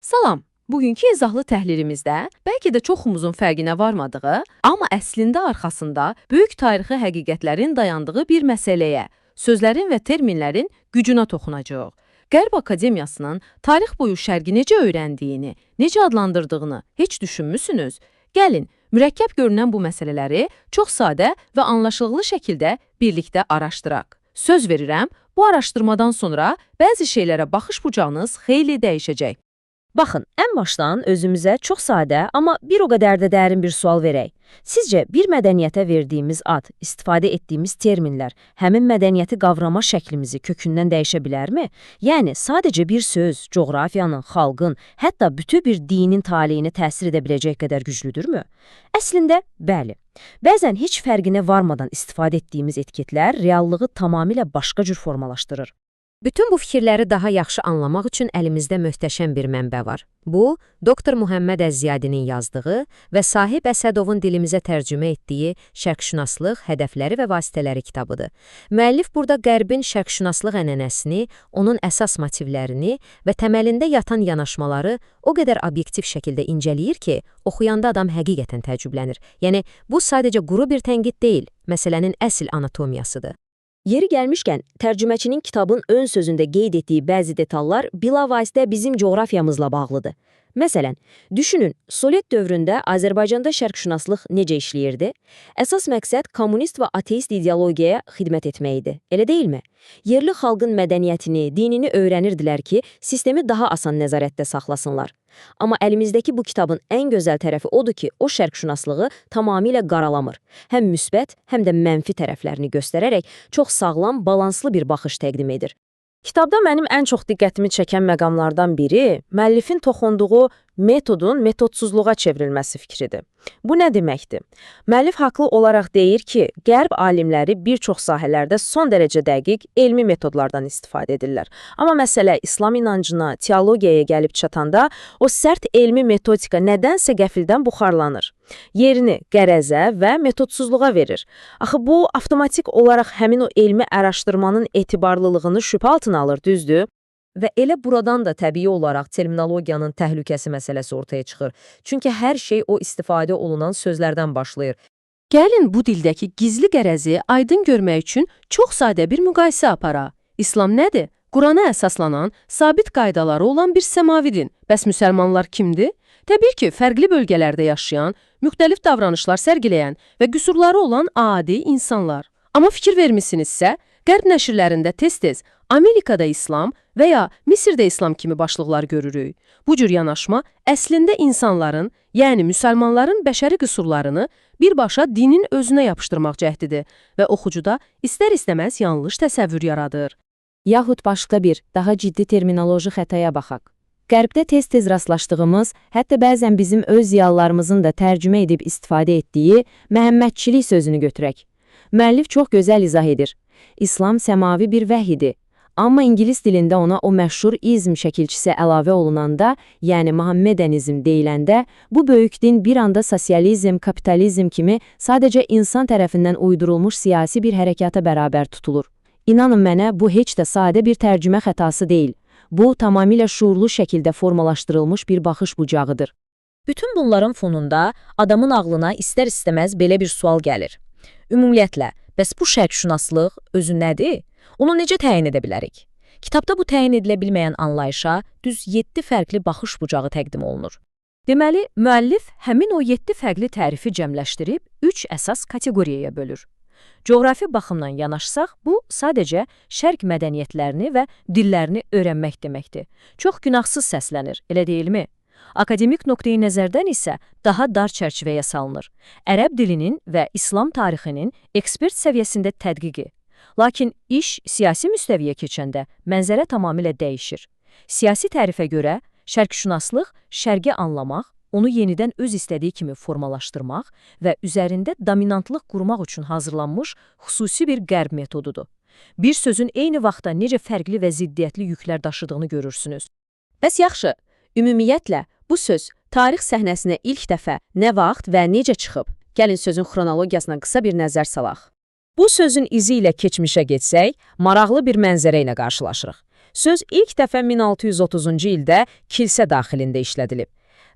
Salam! Bugünkü izahlı təhlilimizdə bəlkə də çoxumuzun fərqinə varmadığı, amma əslində arxasında böyük tarixi həqiqətlərin dayandığı bir məsələyə, sözlərin və terminlərin gücünə toxunacağıq. Qərb Akademiyasının tarix boyu şərqi necə öyrəndiyini, necə adlandırdığını heç düşünmüsünüz? Gəlin, mürəkkəb görünən bu məsələləri çox sadə və anlaşılır şəkildə birlikdə araşdıraq. Söz verirəm, bu araşdırmadan sonra bəzi şeylərə baxış bucağınız xeyli dəyişəcək. Baxın, ən başdan özümüzə çox sadə, amma bir o qədər də dərin bir sual verək. Sizcə, bir mədəniyyətə verdiyimiz ad, istifadə etdiyimiz terminlər həmin mədəniyyəti qavrama şəklimizi kökündən dəyişə bilərmi? Yəni, sadəcə bir söz, coğrafiyanın, xalqın, hətta bütün bir dinin taleyini təsir edə biləcək qədər güclüdürmü? Əslində, bəli. Bəzən heç fərqinə varmadan istifadə etdiyimiz etiketlər reallığı tamamilə başqa cür formalaşdırır. Bütün bu fikirləri daha yaxşı anlamaq üçün əlimizdə möhtəşəm bir mənbə var. Bu, Dr. Muhammed Əz-Ziyadinin yazdığı və Sahib Əsədovun dilimizə tərcümə etdiyi Şərqşünaslıq, hədəfləri və vasitələri kitabıdır. Müəllif burada Qərbin şərqşünaslıq ənənəsini, onun əsas motivlərini və təməlində yatan yanaşmaları o qədər obyektiv şəkildə incələyir ki, oxuyanda adam həqiqətən təəccüblənir. Yəni, bu sadəcə quru bir tənqid deyil, məsələnin əsl anatomiyasıdır. Yeri gəlmişkən, tərcüməçinin kitabın ön sözündə qeyd etdiyi bəzi detallar bilavasitə bizim coğrafiyamızla bağlıdır. Məsələn, düşünün, Sovet dövründə Azərbaycanda şərqşünaslıq necə işləyirdi? Əsas məqsəd kommunist və ateist ideologiyaya xidmət etmək idi, elə deyilmi? Yerli xalqın mədəniyyətini, dinini öyrənirdilər ki, sistemi daha asan nəzarətdə saxlasınlar. Amma əlimizdəki bu kitabın ən gözəl tərəfi odur ki, o şərqşünaslığı tamamilə qaralamır. Həm müsbət, həm də mənfi tərəflərini göstərərək çox sağlam, balanslı bir baxış təqdim edir. Kitabda mənim ən çox diqqətimi çəkən məqamlardan biri müəllifin toxunduğu metodun metodsuzluğa çevrilməsi fikridir. Bu nə deməkdir? Müəllif haqlı olaraq deyir ki, Qərb alimləri bir çox sahələrdə son dərəcə dəqiq elmi metodlardan istifadə edirlər. Amma məsələ İslam inancına, teologiyaya gəlib çatanda o sərt elmi metodika nədənsə qəfildən buxarlanır. Yerini qərəzə və metodsuzluğa verir. Axı bu, avtomatik olaraq həmin o elmi araşdırmanın etibarlılığını şübhə altına alır, düzdür? Və elə buradan da təbii olaraq terminologiyanın təhlükəsi məsələsi ortaya çıxır. Çünki hər şey o istifadə olunan sözlərdən başlayır. Gəlin bu dildəki gizli qərəzi aydın görmək üçün çox sadə bir müqayisə aparaq. İslam nədir? Qurana əsaslanan, sabit qaydaları olan bir səmavi din. Bəs müsəlmanlar kimdir? Təbii ki, fərqli bölgələrdə yaşayan, müxtəlif davranışlar sərgiləyən və qüsurları olan adi insanlar. Amma fikir vermisinizsə, Qərb nəşrlərində tez-tez Amerikada İslam və ya Misirdə İslam kimi başlıqlar görürük. Bu cür yanaşma əslində insanların, yəni müsəlmanların bəşəri qüsurlarını birbaşa dinin özünə yapışdırmaq cəhdidir və oxucuda istər-istəməz yanlış təsəvvür yaradır. Yaxud başqa bir, daha ciddi terminoloji xətaya baxaq. Qərbdə tez-tez rastlaşdığımız, hətta bəzən bizim öz ziyallarımızın da tərcümə edib istifadə etdiyi Məhəmmədçilik sözünü götürək. Müəllif çox gözəl izah edir. İslam səmavi bir vəhidir. Amma ingilis dilində ona o məşhur izm şəkilçisi əlavə olunanda, yəni Muhammedənizm deyiləndə, bu böyük din bir anda sosializm, kapitalizm kimi sadəcə insan tərəfindən uydurulmuş siyasi bir hərəkata bərabər tutulur. İnanın mənə, bu heç də sadə bir tərcümə xətası deyil. Bu, tamamilə şuurlu şəkildə formalaşdırılmış bir baxış bucağıdır. Bütün bunların fonunda adamın ağlına istər-istəməz belə bir sual gəlir. Ümumiyyətlə, bəs bu şərqşünaslıq özü nədir? Onu necə təyin edə bilərik? Kitabda bu təyin edilə bilməyən anlayışa düz 7 fərqli baxış bucağı təqdim olunur. Deməli, müəllif həmin o 7 fərqli tərifi cəmləşdirib 3 əsas kateqoriyaya bölür. Coğrafi baxımdan yanaşsaq, bu sadəcə şərq mədəniyyətlərini və dillərini öyrənmək deməkdir. Çox günahsız səslənir, elə deyilmi? Akademik nöqteyi nəzərdən isə daha dar çərçivəyə salınır. Ərəb dilinin və İslam tarixinin ekspert səviyyəsində tədqiqi. Lakin iş siyasi müstəviyə keçəndə mənzərə tamamilə dəyişir. Siyasi tərifə görə şərqşünaslıq şərqi anlamaq, onu yenidən öz istədiyi kimi formalaşdırmaq və üzərində dominantlıq qurmaq üçün hazırlanmış xüsusi bir qərb metodudur. Bir sözün eyni vaxtda necə fərqli və ziddiyyətli yüklər daşıdığını görürsünüz. Bəs yaxşı, ümumiyyətlə, bu söz tarix səhnəsinə ilk dəfə nə vaxt və necə çıxıb? Gəlin sözün xronologiyasına qısa bir nəzər salaq. Bu sözün izi ilə keçmişə getsək, maraqlı bir mənzərə ilə qarşılaşırıq. Söz ilk dəfə 1630-cu ildə kilsə daxilində işlədilib.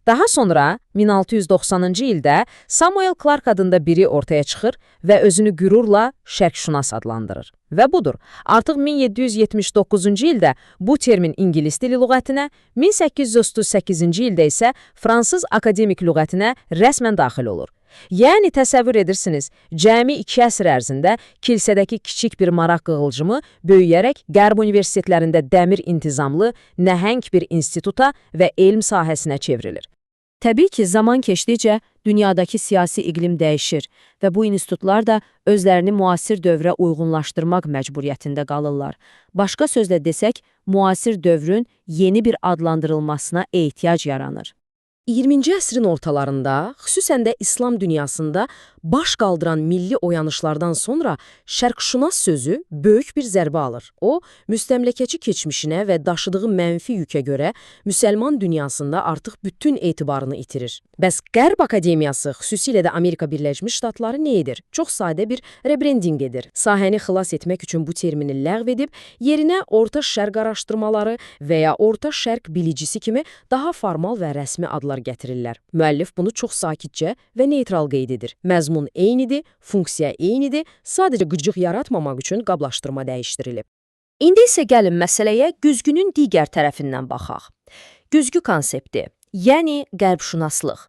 Daha sonra 1690-cı ildə Samuel Clark adında biri ortaya çıxır və özünü qürurla şərqşünas adlandırır. Və budur, artıq 1779-cu ildə bu termin ingilis dili lüğətinə, 1838-ci ildə isə fransız akademik lüğətinə rəsmən daxil olur. Yəni təsəvvür edirsiniz, cəmi 2 əsr ərzində kilsədəki kiçik bir maraq qığılcımı böyüyərək Qərb universitetlərində dəmir intizamlı, nəhəng bir instituta və elm sahəsinə çevrilir. Təbii ki, zaman keçdikcə dünyadakı siyasi iqlim dəyişir və bu institutlar da özlərini müasir dövrə uyğunlaşdırmaq məcburiyyətində qalırlar. Başqa sözlə desək, müasir dövrün yeni bir adlandırılmasına ehtiyac yaranır. 20-ci əsrin ortalarında, xüsusən də İslam dünyasında baş qaldıran milli oyanışlardan sonra şərqşünas sözü böyük bir zərbə alır. O, müstəmləkəçi keçmişinə və daşıdığı mənfi yükə görə müsəlman dünyasında artıq bütün etibarını itirir. Bəs Qərb Akademiyası, xüsusilə də Amerika Birləşmiş Ştatları nə edir? Çox sadə bir rebrending edir. Sahəni xilas etmək üçün bu termini ləğv edib, yerinə Orta Şərq araşdırmaları və ya Orta Şərq bilicisi kimi daha formal və rəsmi adlar gətirirlər. Müəllif bunu çox sakitcə və neytral qeyd edir. Məzmun eynidir, funksiya eynidir, sadəcə qıcıq yaratmamaq üçün qablaşdırma dəyişdirilib. İndi isə gəlin məsələyə güzgünün digər tərəfindən baxaq. Güzgü konsepti, yəni qərbşünaslıq.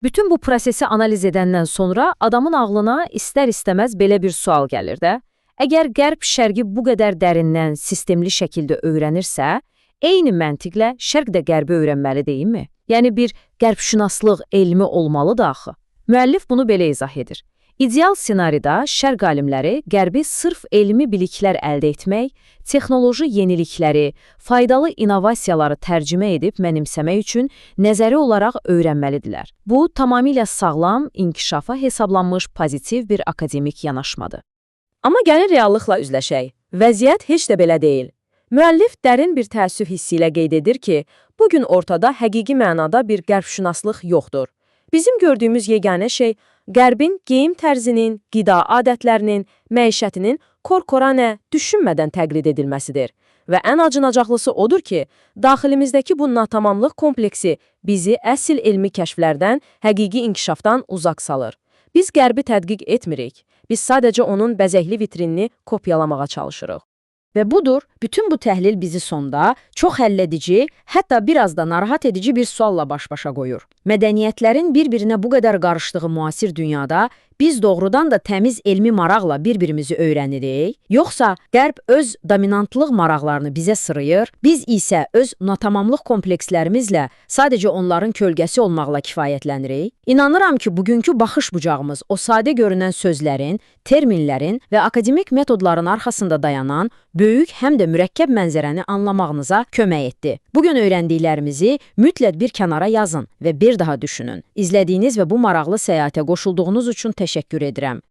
Bütün bu prosesi analiz edəndən sonra adamın ağlına istər-istəməz belə bir sual gəlir də. Əgər Qərb Şərqi bu qədər dərindən, sistemli şəkildə öyrənirsə, eyni məntiqlə Şərq də Qərbi öyrənməli deyilmi? Yəni bir qərbşünaslıq elmi olmalıdır axı. Müəllif bunu belə izah edir. İdeal ssenarida Şərq alimləri Qərbi sırf elmi biliklər əldə etmək, texnoloji yenilikləri, faydalı innovasiyaları tərcümə edib mənimsəmək üçün nəzəri olaraq öyrənməlidirlər. Bu, tamamilə sağlam, inkişafa hesablanmış pozitiv bir akademik yanaşmadır. Amma gəlin reallıqla üzləşək. Vəziyyət heç də belə deyil. Müəllif dərin bir təəssüf hissi ilə qeyd edir ki, bugün ortada həqiqi mənada bir qərbşünaslıq yoxdur. Bizim gördüyümüz yeganə şey, Qərbin geyim tərzinin, qida adətlərinin, məişətinin korkoranə düşünmədən təqlid edilməsidir. Və ən acınacaqlısı odur ki, daxilimizdəki bu natamamlıq kompleksi bizi əsl elmi kəşflərdən, həqiqi inkişafdan uzaq salır. Biz Qərbi tədqiq etmirik, biz sadəcə onun bəzəkli vitrinini kopyalamağa çalışırıq. Və budur, bütün bu təhlil bizi sonda çox həlledici, hətta biraz da narahat edici bir sualla baş-başa qoyur. Mədəniyyətlərin bir-birinə bu qədər qarışdığı müasir dünyada biz doğrudan da təmiz elmi maraqla bir-birimizi öyrənirik, yoxsa Qərb öz dominantlıq maraqlarını bizə sırıyır, biz isə öz natamamlıq komplekslərimizlə sadəcə onların kölgəsi olmaqla kifayətlənirik? İnanıram ki, bugünkü baxış bucağımız o sadə görünən sözlərin, terminlərin və akademik metodların arxasında dayanan böyük həm də mürəkkəb mənzərəni anlamağınıza kömək etdi. Bugün öyrəndiklərimizi mütləq bir kənara yazın və bir daha düşünün. İzlədiyiniz və bu maraqlı səyahətə qoşulduğunuz üçün təşəkkür edirəm.